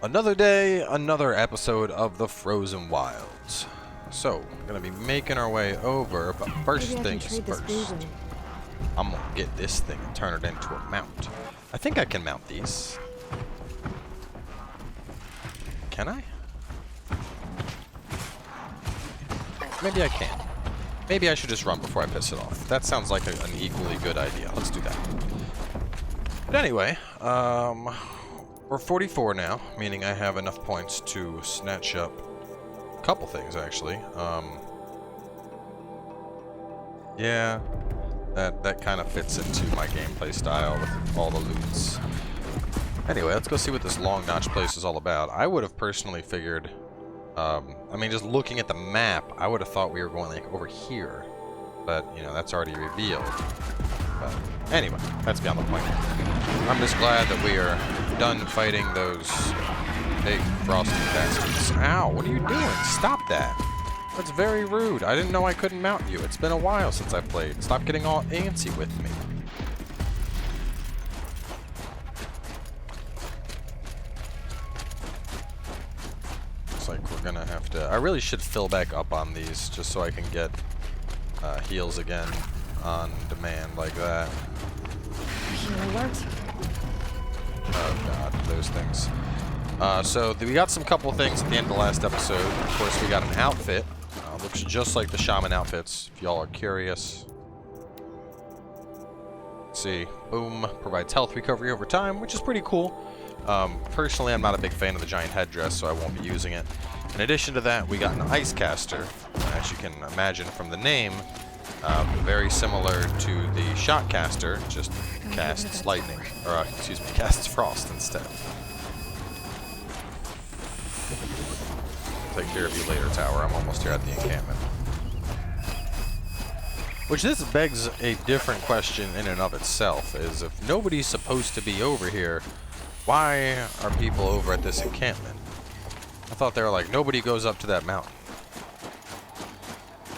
Another day, another episode of the Frozen Wilds. So, we're gonna be making our way over, but first things first. I'm gonna get this thing and turn it into a mount. I think I can mount these. Can I? Maybe I can. Maybe I should just run before I piss it off. That sounds like an equally good idea. Let's do that. But anyway, we're 44 now, meaning I have enough points to snatch up a couple things, actually. Yeah, that kind of fits into my gameplay style with all the loots. Anyway, let's go see what this long notch place is all about. I would have personally figured, I mean, just looking at the map, I would have thought we were going like over here. But, you know, that's already revealed. But anyway, that's beyond the point. I'm just glad that we are done fighting those big frosty bastards. Ow, what are you doing? Stop that. That's very rude. I didn't know I couldn't mount you. It's been a while since I played. Stop getting all antsy with me. Looks like we're gonna have to... I really should fill back up on these just so I can get heals again on demand like that. Heal alert. Oh god, those things. So we got some couple things at the end of the last episode. Of course, we got an outfit. Looks just like the shaman outfits, if y'all are curious. Let's see, boom, provides health recovery over time, which is pretty cool. Personally, I'm not a big fan of the giant headdress, so I won't be using it. In addition to that, we got an ice caster. As you can imagine from the name, very similar to the shot caster, just casts lightning, or excuse me, casts frost instead. Take care of you later, tower. I'm almost here at the encampment. Which this begs a different question in and of itself, is if nobody's supposed to be over here, why are people over at this encampment? I thought they were like, nobody goes up to that mountain.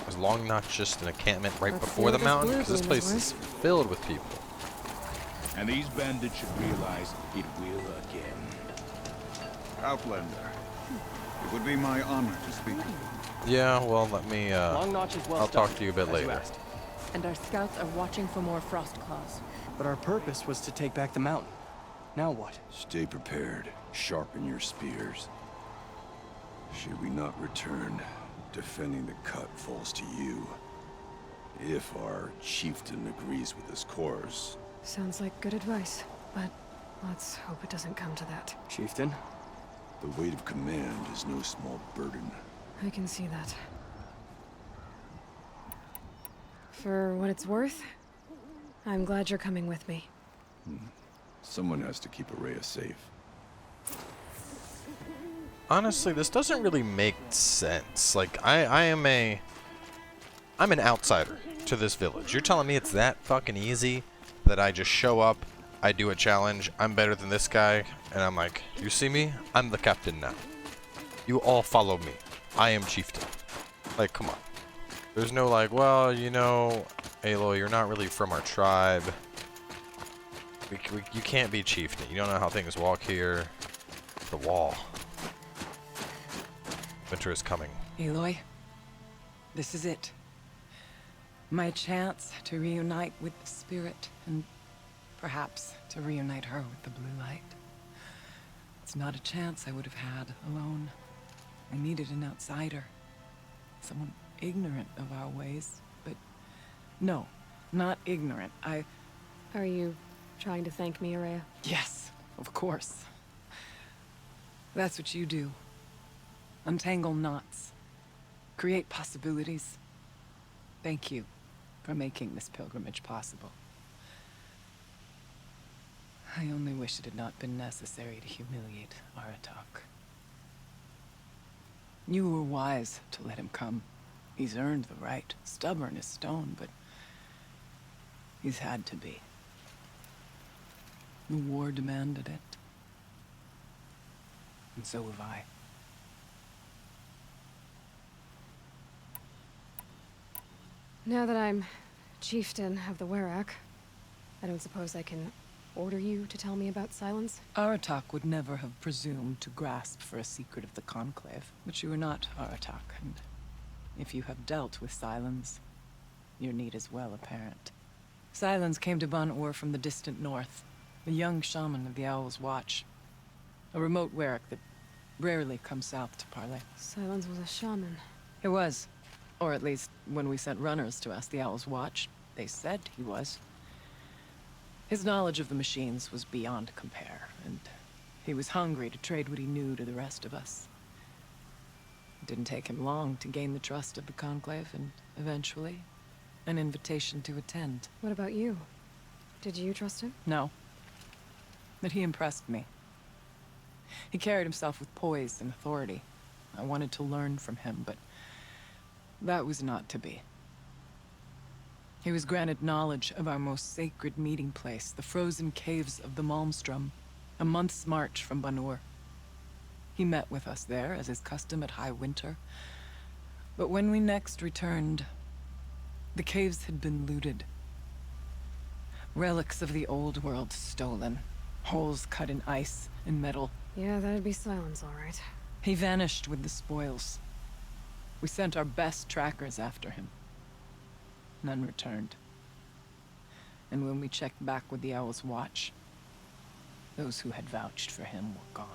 As long not just an encampment right before the mountain, because this place is filled with people. And these bandits should realize it will again. Outlander, it would be my honor to speak with you. Yeah, well, let me, I'll talk to you a bit later. And our scouts are watching for more frost claws. But our purpose was to take back the mountain. Now what? Stay prepared. Sharpen your spears. Should we not return, defending the cut falls to you. If our chieftain agrees with this course. Sounds like good advice, but let's hope it doesn't come to that. Chieftain? The weight of command is no small burden. I can see that. For what it's worth, I'm glad you're coming with me. Someone has to keep Araya safe. Honestly, this doesn't really make sense. Like, I'm an outsider to this village. You're telling me it's that fucking easy that I just show up, I do a challenge, I'm better than this guy, and I'm like, you see me? I'm the captain now. You all follow me. I am chieftain. Like, come on. There's no like, well, you know, Aloy, you're not really from our tribe. You can't be chieftain. You don't know how things walk here. The wall. Winter is coming. Aloy, this is it. My chance to reunite with the spirit, and perhaps to reunite her with the blue light. It's not a chance I would have had alone. I needed an outsider. Someone ignorant of our ways, but no, not ignorant. Are you trying to thank me, Araya? Yes, of course. That's what you do. Untangle knots. Create possibilities. Thank you for making this pilgrimage possible. I only wish it had not been necessary to humiliate Aratak. You were wise to let him come. He's earned the right. Stubborn as stone, but he's had to be. The war demanded it. And so have I. Now that I'm chieftain of the Werak, I don't suppose I can order you to tell me about Silence? Aratak would never have presumed to grasp for a secret of the Conclave. But you are not Aratak, and if you have dealt with Silence, your need is well apparent. Silence came to Banuk from the distant north, a young shaman of the Owl's Watch. A remote werek that rarely comes south to parley. Silence was a shaman. He was. Or at least, when we sent runners to ask the Owl's Watch, they said he was. His knowledge of the machines was beyond compare, and he was hungry to trade what he knew to the rest of us. It didn't take him long to gain the trust of the Conclave, and eventually, an invitation to attend. What about you? Did you trust him? No. But he impressed me. He carried himself with poise and authority. I wanted to learn from him, but that was not to be. He was granted knowledge of our most sacred meeting place, the frozen caves of the Malmstrom, a month's march from Banur. He met with us there, as is custom at High Winter. But when we next returned, the caves had been looted. Relics of the old world stolen. Holes cut in ice and metal. Yeah, that'd be Silence, all right. He vanished with the spoils. We sent our best trackers after him. None returned. And when we checked back with the Owl's Watch, those who had vouched for him were gone.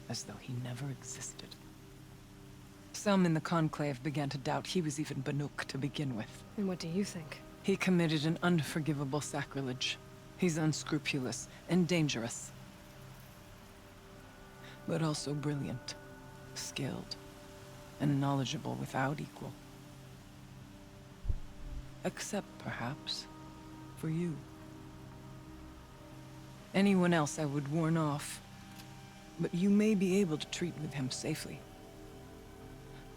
As though he never existed. Some in the Conclave began to doubt he was even Banuk to begin with. And what do you think? He committed an unforgivable sacrilege. He's unscrupulous and dangerous. But also brilliant, skilled, and knowledgeable without equal. Except, perhaps, for you. Anyone else I would warn off, but you may be able to treat with him safely.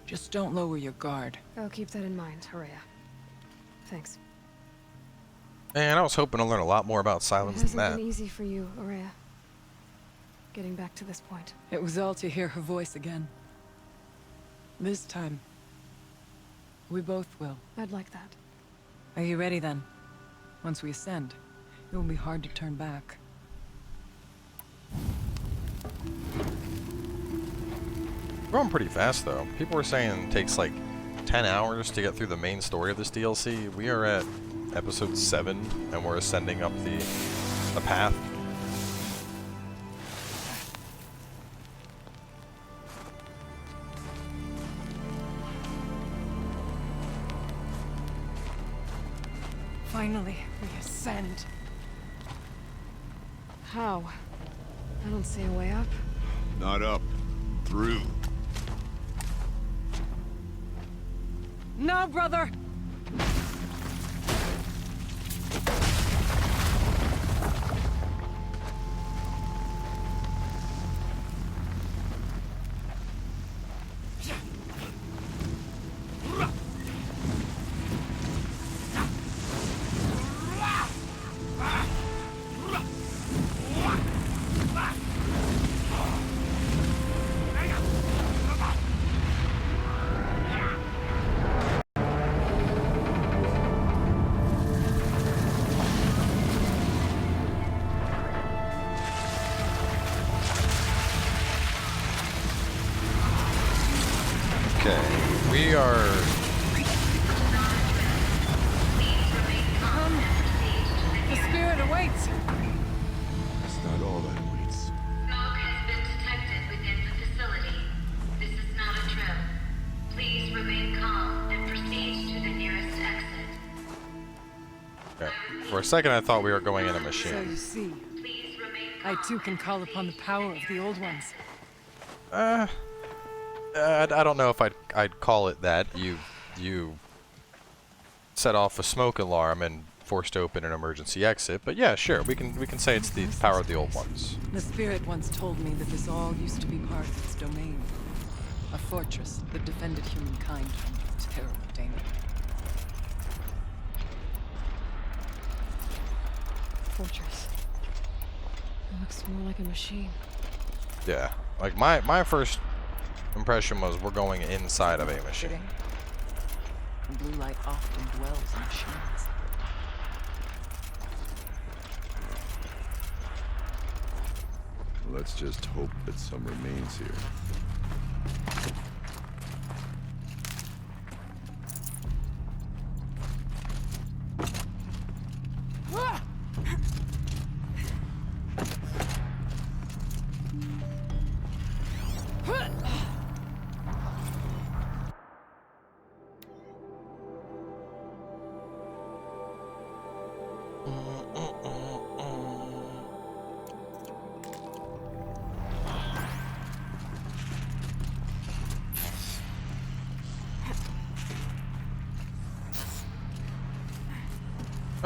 Just don't lower your guard. I'll keep that in mind, Horea. Thanks. Man, I was hoping to learn a lot more about It Silence hasn't than that. been easy for you, Horea. Getting back to this point. It was all to hear her voice again. This time, we both will. I'd like that. Are you ready then? Once we ascend, it will be hard to turn back. We're going pretty fast, though. People were saying it takes like 10 hours to get through the main story of this DLC. We are at episode 7, and we're ascending up the path. Finally, we ascend. How? I don't see a way up. Not up. Through. No, brother! Okay, we are... The spirit awaits! That's not all that waits. Smoke has been detected within the facility. This is not a drill. Please remain calm and proceed to the nearest exit. Okay. For a second I thought we were going in a So machine. you see, Please remain I calm. too can call upon the power of the old ones. I don't know if I'd call it that. You set off a smoke alarm and forced open an emergency exit, but yeah, sure, we can say it's the power of the old ones. The spirit once told me that this all used to be part of its domain. A fortress that defended humankind from terrible danger. Fortress. It looks more like a machine. Yeah, like my first impression was we're going inside of a machine. Fitting. The blue light often dwells in machines. Let's just hope that some remains here.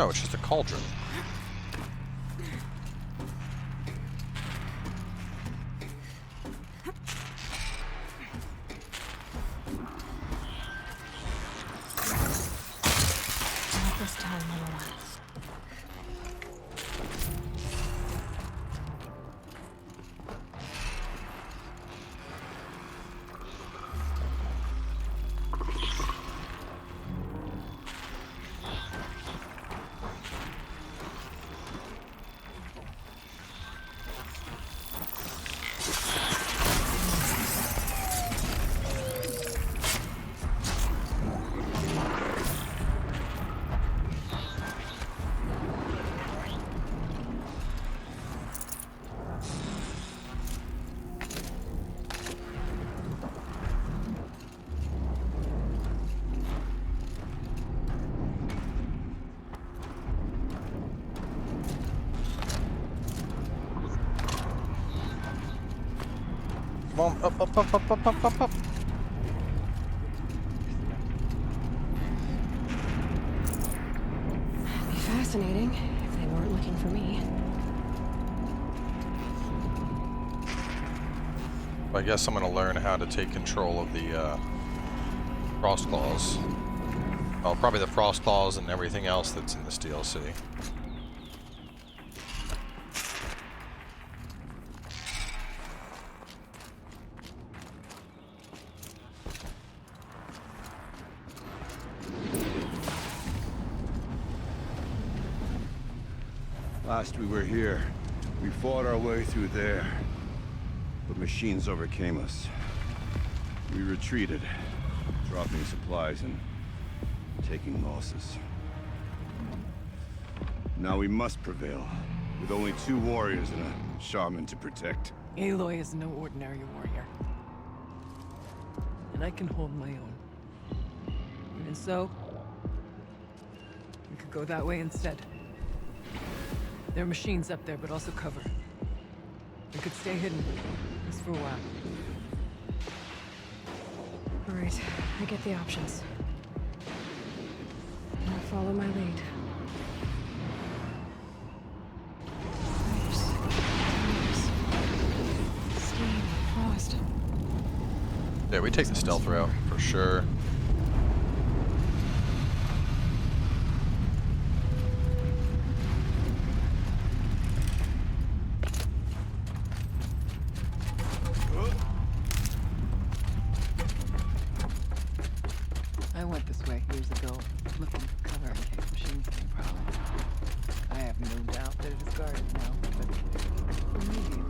Oh, it's just a cauldron. Not this time, Aloy. Come on, up. It'd be fascinating if they weren't looking for me. I guess I'm gonna learn how to take control of the frost claws. Oh, probably the frost claws and everything else that's in this DLC. Last we were here, we fought our way through there. But machines overcame us. We retreated, dropping supplies and taking losses. Now we must prevail, with only 2 warriors and a shaman to protect. Aloy is no ordinary warrior. And I can hold my own. Even so, we could go that way instead. There are machines up there, but also cover. We could stay hidden, just for a while. All right, I get the options. I'll follow my lead. Fires, steam, frost. Yeah, we take the stealth route for sure. I went this way years ago, looking for cover in case machines came prowling. I have no doubt that it is guarded now, but maybe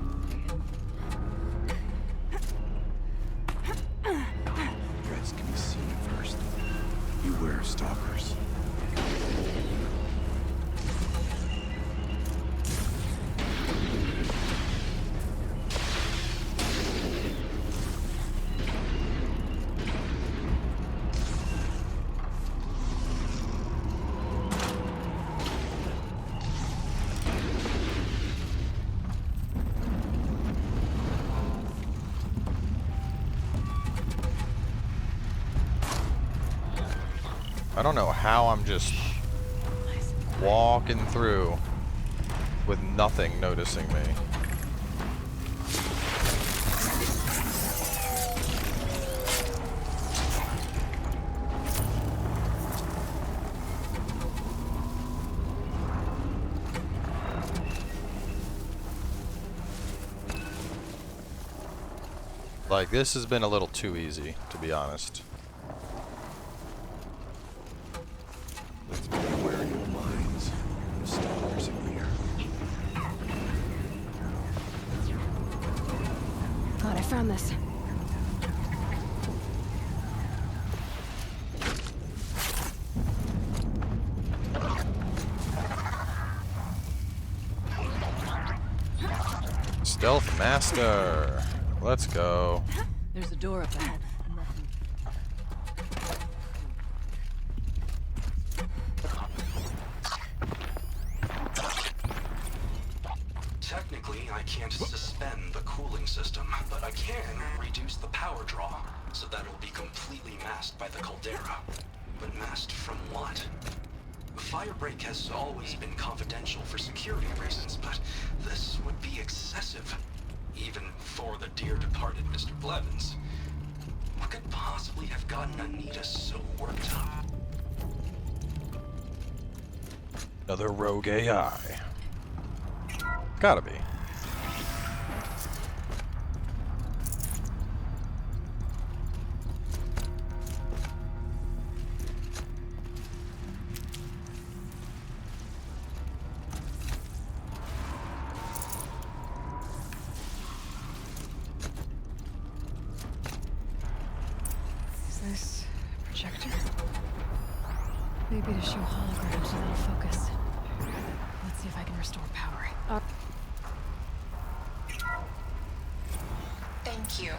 Threats can be seen first. Beware of stalkers. I don't know how I'm just walking through with nothing noticing me. Like, this has been a little too easy, to be honest. Let's beware your minds. The stalkers are here. Glad I found this. Stealth Master. Let's go. There's a door up ahead. Technically, I can't suspend the cooling system, but I can reduce the power draw so that it'll be completely masked by the caldera. But masked from what? Firebreak has always been confidential for security reasons, but this would be excessive. Even for the dear departed Mr. Blevins. What could possibly have gotten Anita so worked up? Another rogue AI. Gotta be. Is this a projector? Maybe to show holograms a little focus. Let's see if I can restore power. Thank you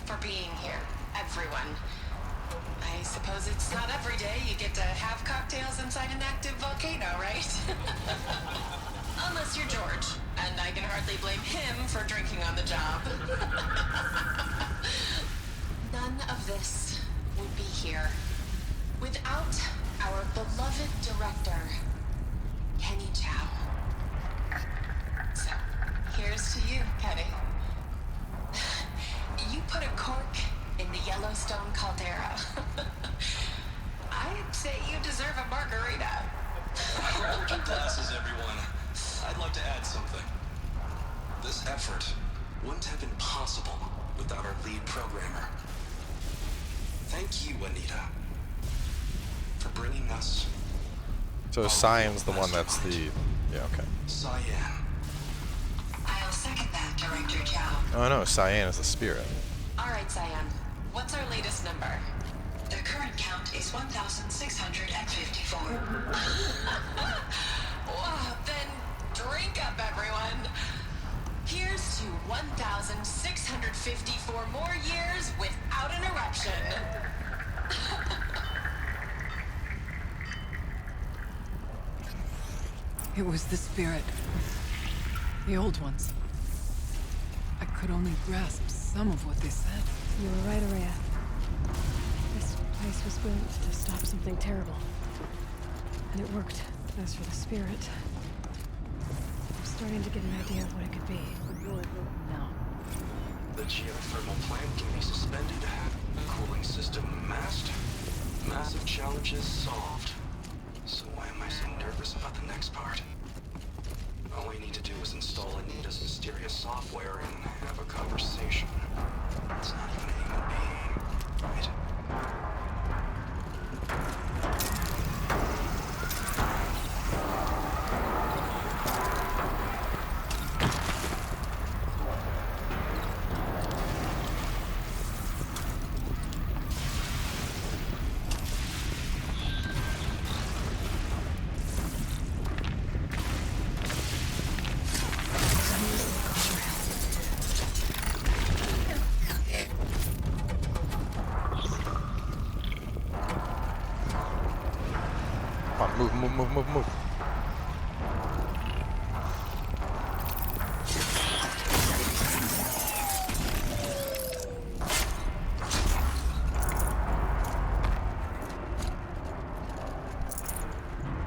for being here, everyone. I suppose it's not every day you get to have cocktails inside an active volcano, right? Unless you're George, and I can hardly blame him for drinking on the job. None of this would be here without our beloved director, Kenny Chow. So, here's to you, Kenny. You put a cork in the Yellowstone caldera. I'd say you deserve a margarita. Hold your glasses, everyone. I'd like to add something. This effort wouldn't have been possible without our lead programmer. Thank you, Anita, for bringing us. So Cyan's the one that's the... Yeah, okay. Cyan. I'll second that, Director Chow. Oh no, Cyan is the spirit. All right, Cyan. What's our latest number? The current count is 1,654. Wow, then drink up, everyone. Here's to 1,654 more years without an eruption. It was the spirit. The old ones. I could only grasp some of what they said. You were right, Araya. This place was built to stop something terrible. And it worked. As for the spirit, I'm starting to get an idea of what it could be. No. The geothermal plant can be suspended. Cooling system masked. Massive challenges solved. So why am I so nervous about the next part? All we need to do is install Anita's mysterious software and have a conversation. It's not even a human being, right? Come on, move.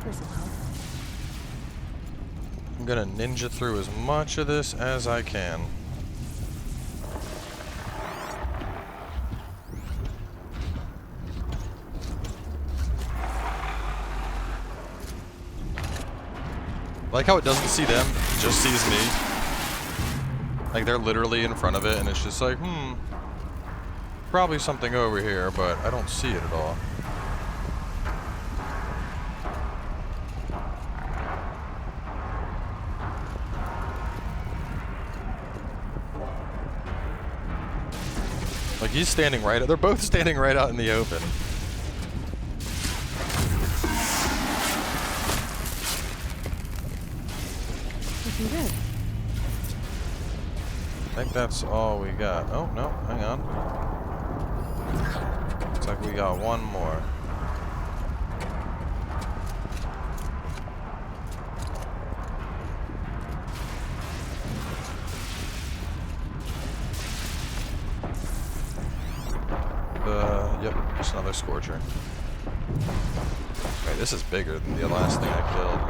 This'll help. I'm gonna ninja through as much of this as I can. Like how it doesn't see them, it just sees me. Like they're literally in front of it and it's just like, probably something over here, but I don't see it at all. Like, he's standing right... They're both standing right out in the open. Looking good. I think that's all we got. Oh, no, hang on. Looks like we got one more. Yep, just another Scorcher. Wait, this is bigger than the last thing I killed.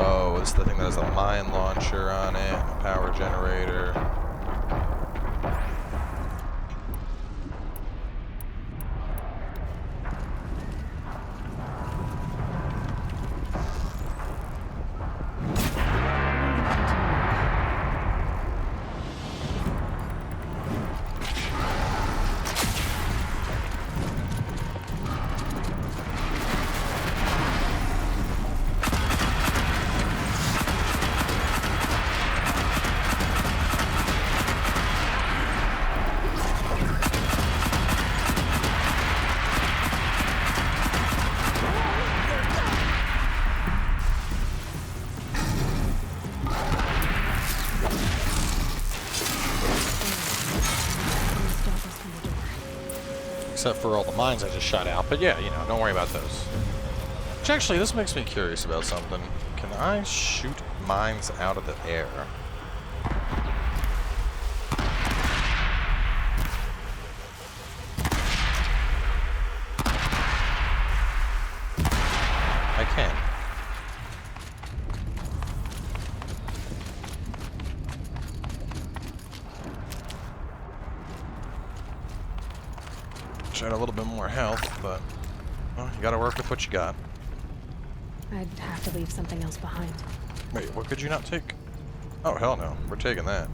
Oh, this is the thing that has a mine launcher on it, a power generator. Except for all the mines I just shot out. But yeah, you know, don't worry about those. Which actually, this makes me curious about something. Can I shoot mines out of the air? I can. Had a little bit more health, but well, you gotta work with what you got. I'd have to leave something else behind. Wait, what could you not take? Oh, hell no. We're taking that.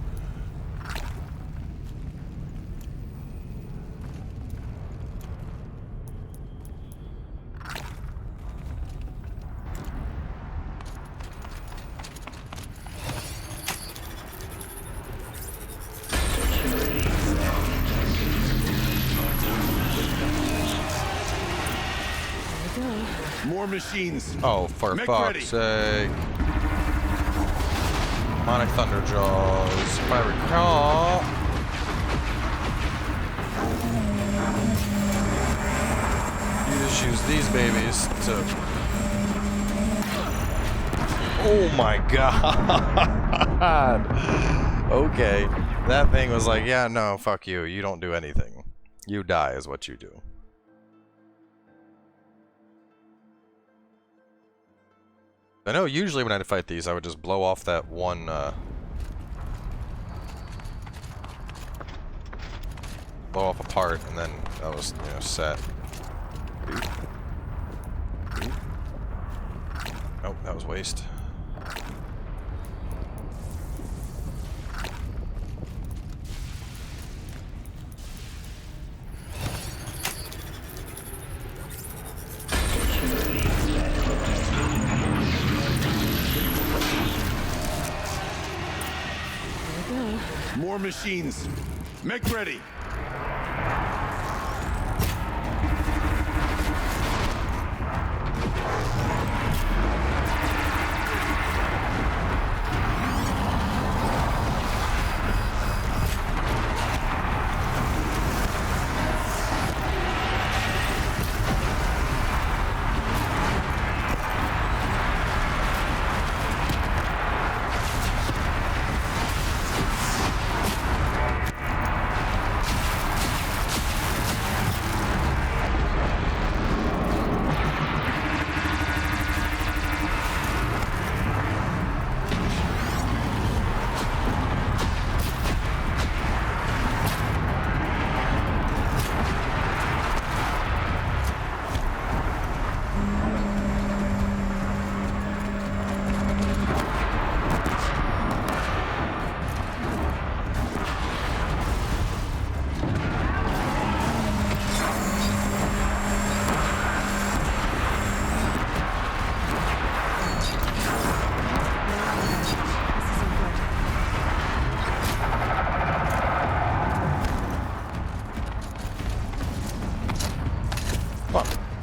More machines. Oh, for fuck's sake. Demonic Thunderjaws. If I recall... You just use these babies to... Oh my god! Okay. That thing was like, yeah, no, fuck you. You don't do anything. You die is what you do. I know usually when I'd fight these, I would just blow off that one, blow off a part, and then that was, you know, set. Oh, that was waste. More machines. Make ready.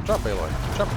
Jump, Aloy. Jump.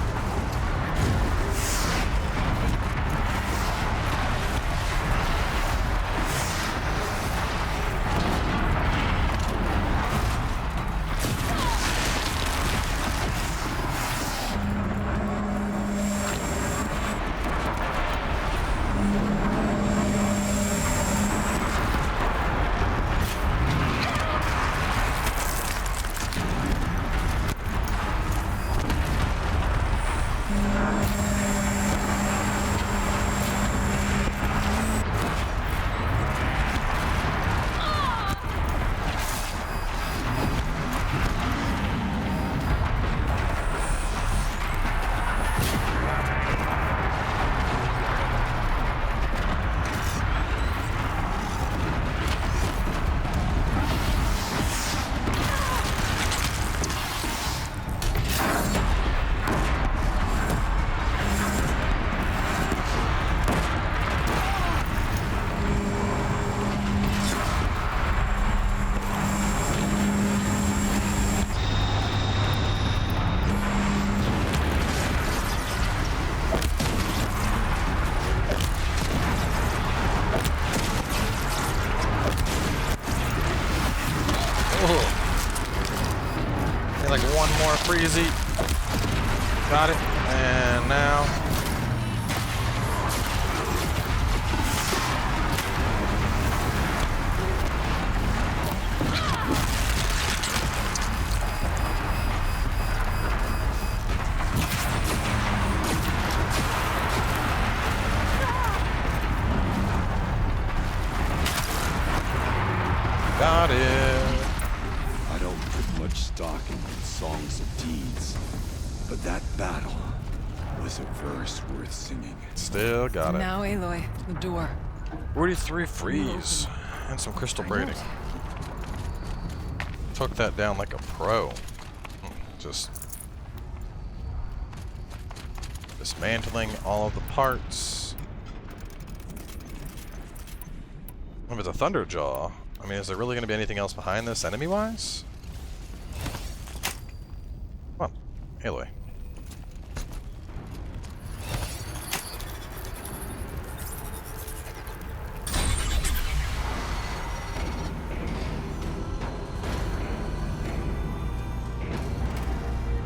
Like one more freezy. Got it. And now. Got it. I don't put much stock in songs of deeds, but that battle was a verse worth singing. Still got it. Now, Aloy, the door. 43 freeze and some crystal braiding. Took that down like a pro. Just dismantling all of the parts. If it's a Thunderjaw, I mean, is there really going to be anything else behind this enemy-wise? Come on, Aloy.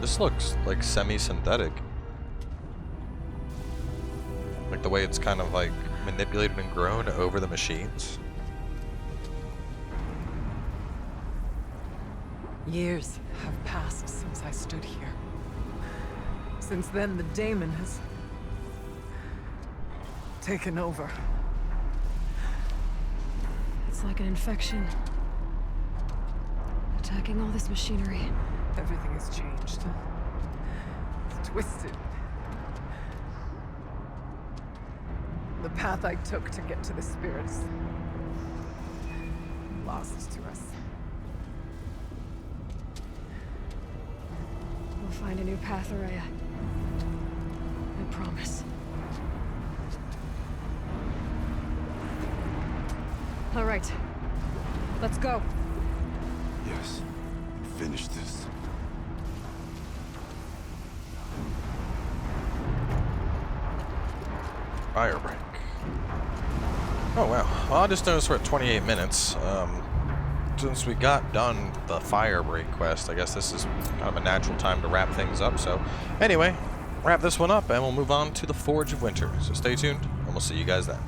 This looks like semi-synthetic. Like the way it's kind of like manipulated and grown over the machines. Years have passed since I stood here. Since then, the daemon has taken over. It's like an infection. Attacking all this machinery. Everything has changed. It's twisted. The path I took to get to the spirits lost to us. We'll find a new path, Araya. I promise. All right. Let's go. Yes. Finish this. Firebreak. Oh wow. Well, I just noticed we're at 28 minutes. Since we got done the Firebreak quest, I guess this is kind of a natural time to wrap things up. So anyway, wrap this one up and we'll move on to the Forge of Winter. So stay tuned and we'll see you guys then.